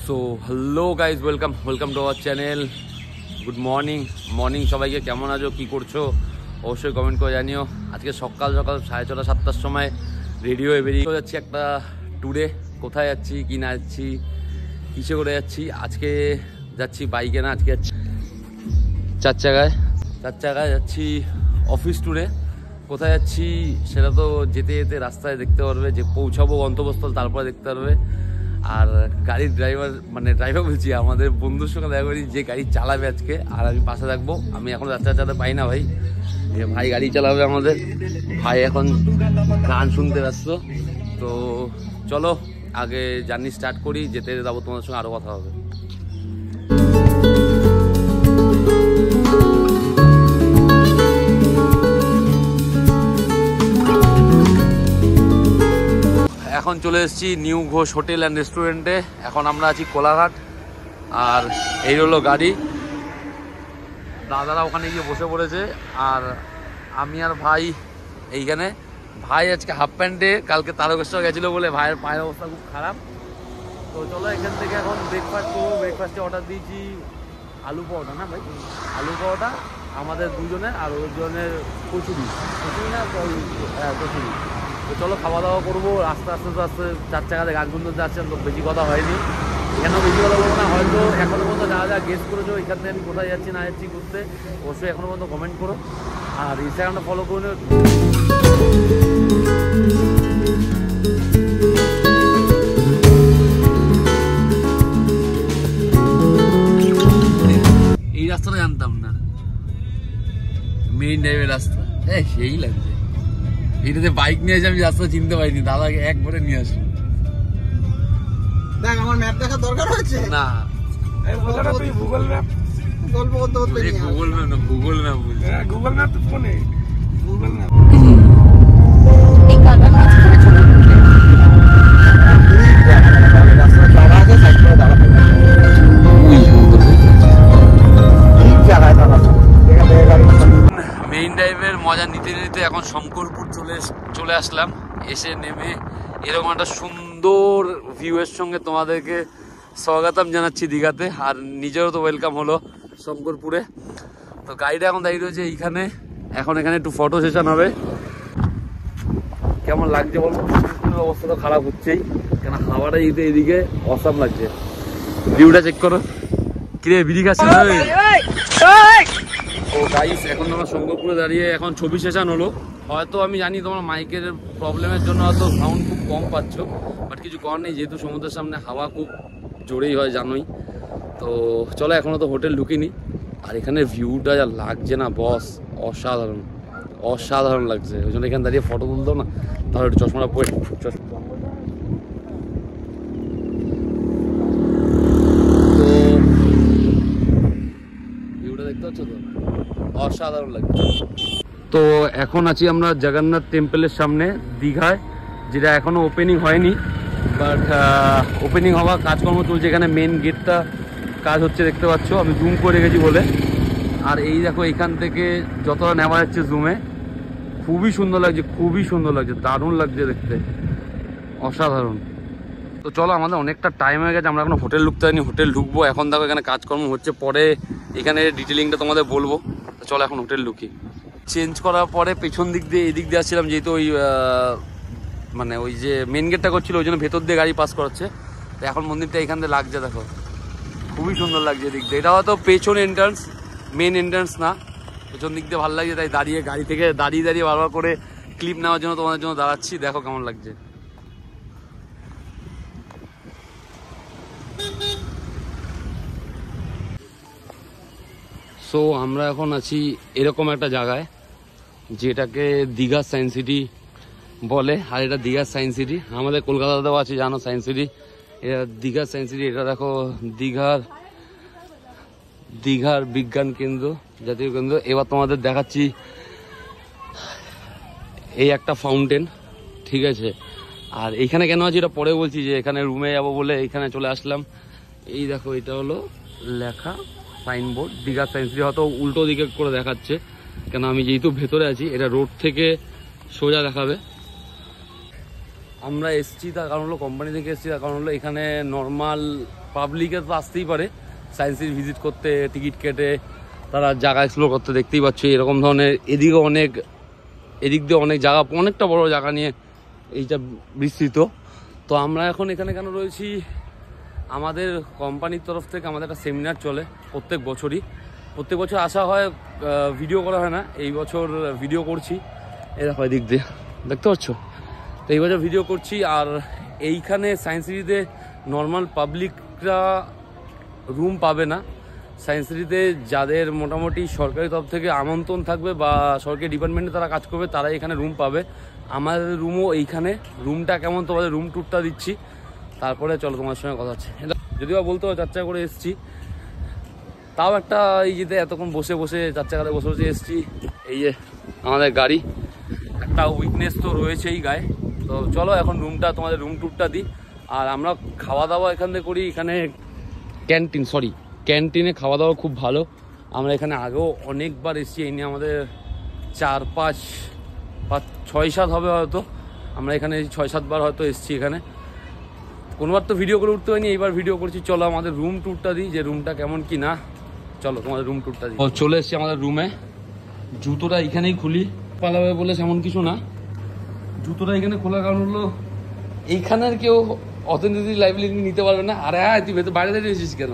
So hello guys, welcome to our channel. Good morning সবাইকে। কেমন আছো, কী করছো অবশ্যই কমেন্ট করে জানিও। আজকে সকাল 6:30 7টার সময় রেডি হয়ে বেরিয়ে যাচ্ছি একটা ট্যুরে। কোথায় যাচ্ছি, কি না যাচ্ছি, কিসে করে যাচ্ছি। আজকে যাচ্ছি বাইকে না, আজকে যাচ্ছি চার চাকায় যাচ্ছি অফিস ট্যুরে। কোথায় যাচ্ছি সেটা তো যেতে যেতে রাস্তায় দেখতে পারবে, যে পৌঁছাবো গন্তব্যস্থল তারপরে দেখতে পারবে। আর গাড়ির ড্রাইভার বলছি, আমাদের বন্ধুর সঙ্গে দেখা করি যে গাড়ি চালাবে আজকে, আর আমি পাশে থাকবো। আমি এখন রাস্তা চালাতে পাই না ভাই, ভাই গাড়ি চালাবে আমাদের। ভাই এখন গান শুনতে ব্যস্ত। তো চলো আগে জার্নি স্টার্ট করি, যেতে যাবো তোমাদের সঙ্গে আরও কথা হবে। এখন চলে এসেছি নিউ ঘোষ হোটেল অ্যান্ড রেস্টুরেন্টে। এখন আমরা আছি কোলাঘাট, আর এই হলো গাড়ি। দাদারা ওখানে গিয়ে বসে পড়েছে, আর আমি আর ভাই এইখানে। ভাই আজকে হাফ প্যান্টে, কালকে তারকেশ্বর গেছিলো বলে ভাইয়ের পায়ের অবস্থা খুব খারাপ। তো চলো এখান থেকে এখন ব্রেকফাস্ট করবো। ব্রেকফাস্টে অর্ডার দিয়েছি আলু পরোটা, না ভাই আলু পরোটা আমাদের দুজনের, আর ওজনের কচুরি না কচুরি। তো চলো খাওয়া দাওয়া করবো। আস্তে চার চাকাতে গান শুনতে যাচ্ছেন, তো বেশি কথা হয়নি। এখানেও বেশি কথা বলবো না। হয়তো এখনো পর্যন্ত যা গেস করেছো এখান থেকে আমি কোথায় যাচ্ছি না যাচ্ছি ঘুরতে, অবশ্যই এখনো পর্যন্ত কমেন্ট করো, আর ইনস্টাগ্রামটা ফলো করে নিও। এই রাস্তাটা জানতাম না, মেইন ড্রাইভের রাস্তা। সেই লাগছে এটাতে। বাইক নিয়ে এসে আমি রাস্তা চিনতে পারিনি, দাদাকে একবারে নিয়ে আসলাম। দেখ আমার ম্যাপ দেখার দরকার হচ্ছে না, গুগল ম্যাপ গল্প করতে করতে গুগল ম্যাপ না, গুগল ম্যাপ বলছি। গুগল ম্যাপ তো ফোনে গুগল ম্যাপ। মেইন ড্রাইভের মজা নিতে নিতে এখন শঙ্করপুর চলে আসলাম। এসে নেমে এরকম একটা সুন্দর ভিউয়ের সঙ্গে তোমাদেরকে স্বাগতম জানাচ্ছি দীঘাতে, আর নিজেরও তো ওয়েলকাম হলো শঙ্করপুরে। তো গাড়িটা এখন দাঁড়িয়ে রয়েছে এইখানে। এখন এখানে একটু ফটো সেশন হবে। কেমন লাগছে বলবো? অবস্থা তো খারাপ হচ্ছেই, কেন হাওয়াটা এদিকে অসাম লাগছে। ভিউটা চেক করো। কিরে বিড়ি খাচ্ছি না? ও গাইস, এখন তোমার শঙ্করপুরে দাঁড়িয়ে এখন ছবি সেশন হলো। হয়তো আমি জানি তোমার মাইকের প্রবলেমের জন্য হয়তো সাউন্ড খুব কম পাচ্ছ, বাট কিছু করার নেই, যেহেতু সমুদ্রের সামনে হাওয়া খুব জোরেই হয় জানোই। তো চলো, এখনও তো হোটেল ঢুকিনি। আর এখানে ভিউটা যা লাগছে না বস, অসাধারণ লাগছে। ওই জন্য এখানে দাঁড়িয়ে ফটো তুলতো না, তাহলে একটু চশমাটা পরে তো ভিউটা দেখতে পাচ্ছ তো, অসাধারণ লাগছে। তো এখন আছি আমরা জগন্নাথ টেম্পলের সামনে দীঘায়, যেটা এখনো ওপেনিং হয়নি, বাট ওপেনিং হওয়ার কাজকর্ম চলছে। এখানে মেন গেটটা কাজ হচ্ছে, দেখতে পাচ্ছ, আমি জুম করে রেখেছি বলে। আর এই দেখো এখান থেকে যতটা নেওয়া যাচ্ছে জুমে, খুবই সুন্দর লাগছে, দারুণ লাগছে দেখতে, অসাধারণ। তো চলো, আমাদের অনেকটা টাইম হয়ে গেছে, আমরা এখনো হোটেল ঢুকতে পারিনি। হোটেল ঢুকবো এখন, দেখো এখানে কাজকর্ম হচ্ছে, পরে এখানে ডিটেলিংটা তোমাদের বলবো। তো চলো এখন হোটেল ঢুকি। চেঞ্জ করার পরে পেছন দিক দিয়ে এদিক দিয়ে আসছিলাম, যেহেতু ওই যে মেন গেটটা করছিল, ওই জন্য ভেতর দিয়ে গাড়ি পাস করাচ্ছে। তো এখন মন্দিরটা এখান দিয়ে লাগছে, দেখো খুবই সুন্দর লাগছে এদিক দিয়ে। এটা হয়তো পেছন এন্ট্রান্স, মেন এন্ট্রান্স না, পেছন দিক দিয়ে ভালো লাগছে। তাই গাড়ি থেকে দাঁড়িয়ে বারবার করে ক্লিপ নেওয়ার জন্য তোমাদের জন্য দাঁড়াচ্ছি। দেখো কেমন লাগছে। সো আমরা এখন আছি এরকম একটা জায়গায়, যেটাকে দীঘা সায়েন্স সিটি বলে। আর এটা দীঘার সায়েন্স সিটি, আমাদের কলকাতাতেও আছে জানো সায়েন্স সিটি। এটা দীঘার সায়েন্স সিটি। এটা দেখো দীঘার বিজ্ঞান কেন্দ্র, জাতীয় কেন্দ্র। এবার তোমাদের দেখাচ্ছি এই একটা ফাউন্টেন, ঠিক আছে। আর এইখানে কেন আছে এটা পরে বলছি, যে এখানে রুমে যাবো বলে এইখানে চলে আসলাম। এই দেখো, এটা হলো লেখা সাইনবোর্ড দীঘা সায়েন্স সিটি। হয়তো উল্টো দিকে করে দেখাচ্ছে, কেন আমি যেহেতু ভেতরে আছি। এটা রোড থেকে সোজা দেখাবে। আমরা এসছি তার কারণ হলো, কোম্পানি থেকে এসছি তার কারণ হলো এখানে নর্মাল পাবলিকে তো আসতেই পারে সায়েন্স সিটি ভিজিট করতে, টিকিট কেটে তারা জায়গা এক্সপ্লোর করতে। দেখতেই পাচ্ছি এরকম ধরনের এদিকে এদিক দিয়ে অনেক জায়গা, অনেকটা বড় জায়গা নিয়ে এইটা বিস্তৃত। তো আমরা এখন এখানে কেন রয়েছি, আমাদের কোম্পানির তরফ থেকে আমাদের একটা সেমিনার চলে প্রত্যেক বছর আসা হয়, ভিডিও করা হয় না। এই বছর ভিডিও করছি, এই দেখো এদিক দিয়ে দেখতে পাচ্ছ। তো এই বছর ভিডিও করছি। আর এইখানে সায়েন্স সিটিতে নর্মাল পাবলিকরা রুম পাবে না। সায়েন্স সিটিতে যাদের মোটামুটি সরকারি তরফ থেকে আমন্ত্রণ থাকবে বা সরকারি ডিপার্টমেন্টে তারা কাজ করবে, তারা এখানে রুম পাবে। আমাদের রুমও এইখানে। রুমটা কেমন তোমাদের রুম ট্যুরটা দিচ্ছি, তারপরে চলো তোমার সঙ্গে কথা হচ্ছে। যদিও বলতে হয় 4 চাকা করে এসছি, তাও একটা এই যেতে এতক্ষণ বসে 4 চাকাতে বসে এসছি। এই যে আমাদের গাড়ি, একটা উইকনেস তো রয়েছেই গায়ে। তো চলো এখন তোমাদের রুম ট্যুরটা দিই। আর আমরা খাওয়া দাওয়া এখান থেকে করি, এখানে ক্যান্টিনে খাওয়া দাওয়া খুব ভালো। আমরা এখানে আগেও অনেকবার এসেছি, এই নিয়ে আমাদের 6-7 হবে হয়তো। আমরা এখানে 6-7 বার হয়তো এসেছি এখানে। কোনোবার তো ভিডিও করে উঠতে হয়নি, এইবার ভিডিও করছি। চলো আমাদের রুম ট্যুরটা দিই, যে রুমটা কেমন কি না। চলো তোমাদের রুম ট্যুরটা দিই। চলে এসেছি আমাদের রুমে। জুতোটা এখানেই খুলি, পালাবে বলে এমন কিছু না। জুতোটা এখানে খোলার কারণ হলো এইখানে আর কেউ অথেন্টিক লাইবিলিটি নিতে পারবে না। আর হ্যাঁ, তুই বাইরে দাঁড়িয়ে এসেছিস কেন?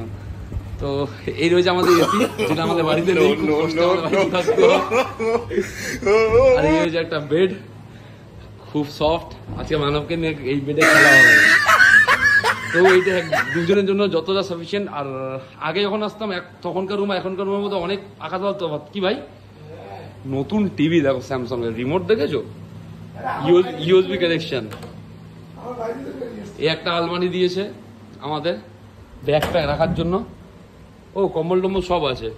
তো এই রয়েছে আমাদের এসি, যেটা আমাদের বাড়িতে নেই। আর এই রয়েছে একটা বেড, খুব সফট। আজকে মানবকে নিয়ে এই বেডে খেলা হবে। তো এইটা দুজনের জন্য যতটা সাফিসিয়েন্ট। আর আগে যখন আসতাম তখনকার রুম এখনকার রুমের মধ্যে অনেক আকাশ তফাৎ। কি ভাই, নতুন টিভি দেখো, স্যামসাং এর রিমোট দেখেছো, ইউএসবি কানেকশন। এই একটা আলমারি দিয়েছে আমাদের ব্যাগ প্যাক রাখার জন্য। ও কম্বল টম্বল সব আছে,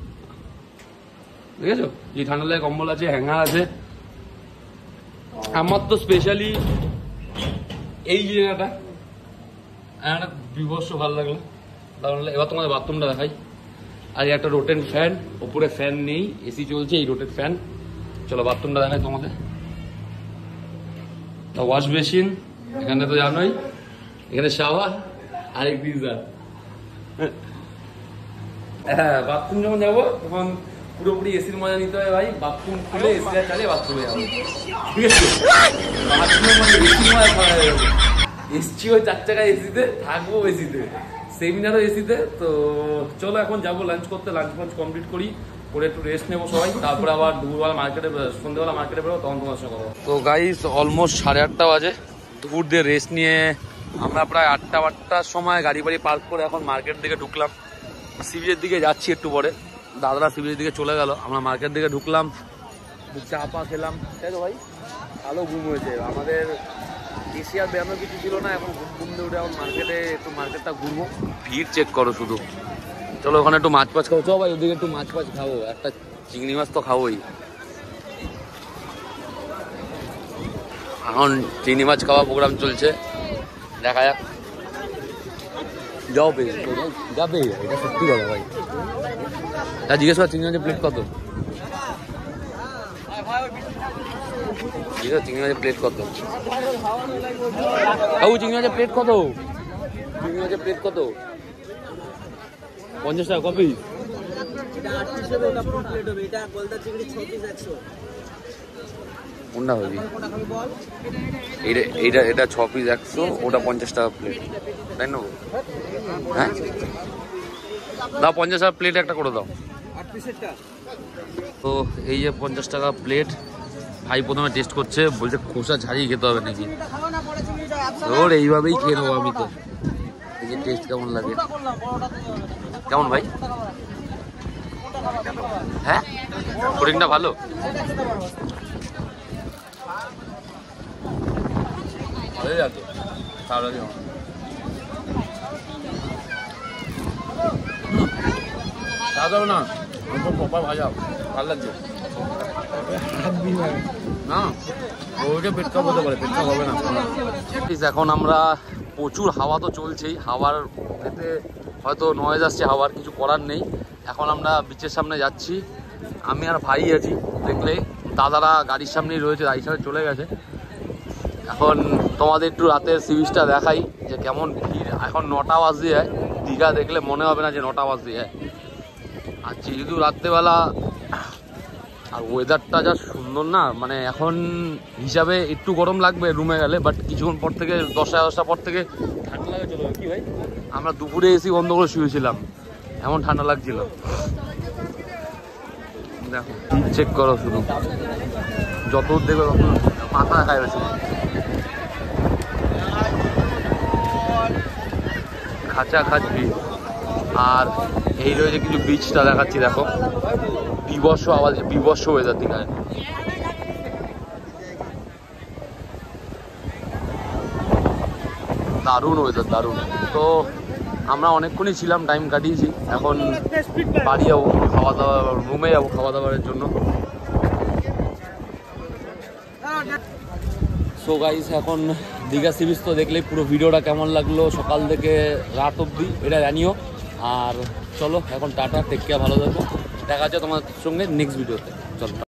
দেখেছো, যে ঠান্ডা লাগে কম্বল আছে, হ্যাঙ্গার আছে। আমার তো স্পেশালি এই জায়গাটা বিভৎস ভালো লাগলো। এবার তোমাদের বাথরুমটা দেখাই। আর একটা রোটেন ফ্যান, ওপরে ফ্যান নেই, এসি চলছে, এই রোটেন ফ্যান। চলো বাথরুমটা দেখাই তোমাদের। তো ওয়াশ বেসিন এখানে তো জানোই, এখানে শাওয়ার আর এক গিজার। হ্যাঁ, বাথরুম যখন যাবো তখন পুরোপুরি এসির মজা নিতে হবে ভাই। বাথরুম খুলে এসিটা চালিয়ে বাথরুমে যাবো, ঠিক আছে? বাথরুমের মধ্যে এসির মজা খাওয়া যাবে। এসছি ওই 4 চাকায় এসিতে, থাকবো এসিতে, সেমিনারও এসিতে। তো চলো এখন যাবো লাঞ্চ করতে। লাঞ্চ কমপ্লিট করে একটু রেস্ট নেবো সবাই। তারপরে আবার দুপুরবেলা সন্ধ্যেবেলা মার্কেটে বেরোবো, তখন তোমার সঙ্গে কথা। তো গাইস অলমোস্ট 8:30 বাজে। দুপুর দিয়ে রেস্ট নিয়ে আমরা প্রায় 8টার সময় গাড়ি পার্ক করে এখন মার্কেট দিকে ঢুকলাম। সিবিজের দিকে যাচ্ছি একটু পরে। দাদারা সিবিজের দিকে চলে গেল, আমরা মার্কেট দিকে ঢুকলাম, চা পা খেলাম। তাই তো ভাই, ভালো ঘুম হয়েছে আমাদের। এসি আর বেরোনোর কিছু ছিল না, এখন ঘুম দিয়ে উঠে এখন মার্কেটটা ঘুরবো। ভিড় চেক করো শুধু। চলো ওখানে একটু মাছ খাবো। চলো ভাই ওদিকে একটু মাছ খাবো, একটা চিংড়ি মাছ তো খাবোই। এখন চিংড়ি মাছ খাওয়া প্রোগ্রাম চলছে, দেখা যাক। যাবে এটা সত্যি কথা ভাই। তা জিজ্ঞেস কর চিংড়ি মাছের প্লেট কত? চিংড়ি মাছের প্লেট কত? চিংড়ি মাছের প্লেট কত? 50 টাকা কপি। কোনটা হবে? এটা 6 পিস 100, ওটা 50 টাকা প্লেট, তাই না? হ্যাঁ দাও 50 টাকা প্লেট একটা করে দাও। তো এই যে 50 টাকা প্লেট। ভাই প্রথমে টেস্ট করছে, বলছে খোসা ছাড়িয়ে খেতে হবে নাকি। ওর এইভাবেই খেয়ে নেবো আমি। তো এই যে টেস্ট কেমন লাগে, কেমন ভাই? হ্যাঁ, কোটিংটা ভালো। ভালোই লাগতো, তাহলে না প্রপার ভাজা, ভালো লাগছে না। ওইটা পেট খাওয়া হতে পারে, পেট খাওয়া হবে না। এখন আমরা প্রচুর হাওয়া তো চলছেই, হাওয়ার এতে হয়তো নয়েজ আসছে, হাওয়ার কিছু করার নেই। এখন আমরা বিচের সামনে যাচ্ছি, আমি আর ভাই আছি। দেখলে দাদারা গাড়ির সামনেই রয়েছে, গাড়ির সামনে চলে গেছে। এখন তোমাদের একটু রাতের সি বিচটা দেখাই যে কেমন ভিড়। এখন 9টা বাজতে যায়, দীঘা দেখলে মনে হবে না যে 9টা বাজতে যায়। আর যেহেতু রাত্রেবেলা আর ওয়েদারটা যা সুন্দর না, মানে এখন হিসাবে একটু গরম লাগবে রুমে গেলে, বাট কিছুক্ষণ পর থেকে 10-11টা পর থেকে ঠান্ডা লাগে চলে যাবে। কি ভাই, আমরা দুপুরে এসি বন্ধ করে শুয়েছিলাম, এমন ঠান্ডা লাগছিল। দেখো চেক করো, শুধু যত দেখবে তত মাথা খায় বেশি। খাঁচা খাচ বিচ। আর এই রয়েছে কিছু বিচটা দেখাচ্ছি, দেখো বিবর্ষ আওয়াজ, বিবর্ষ ওয়েদার দীঘায়। দারুণ ওয়েদার, দারুণ। তো আমরা অনেকক্ষণই ছিলাম, টাইম কাটিয়েছি। এখন বাড়ি যাবো, খাওয়া দাওয়া, রুমে যাবো খাওয়া দাওয়ার জন্য। সো গাইস, এখন দীঘা সি বিচ তো দেখলেই, পুরো ভিডিওটা কেমন লাগলো সকাল থেকে রাত অবধি এটা জানিও। আর চলো এখন টাটা, টেক কেয়ার, ভালো থাকো, দেখা যাচ্ছে তোমার সঙ্গে নেক্সট ভিডিওতে। চলো।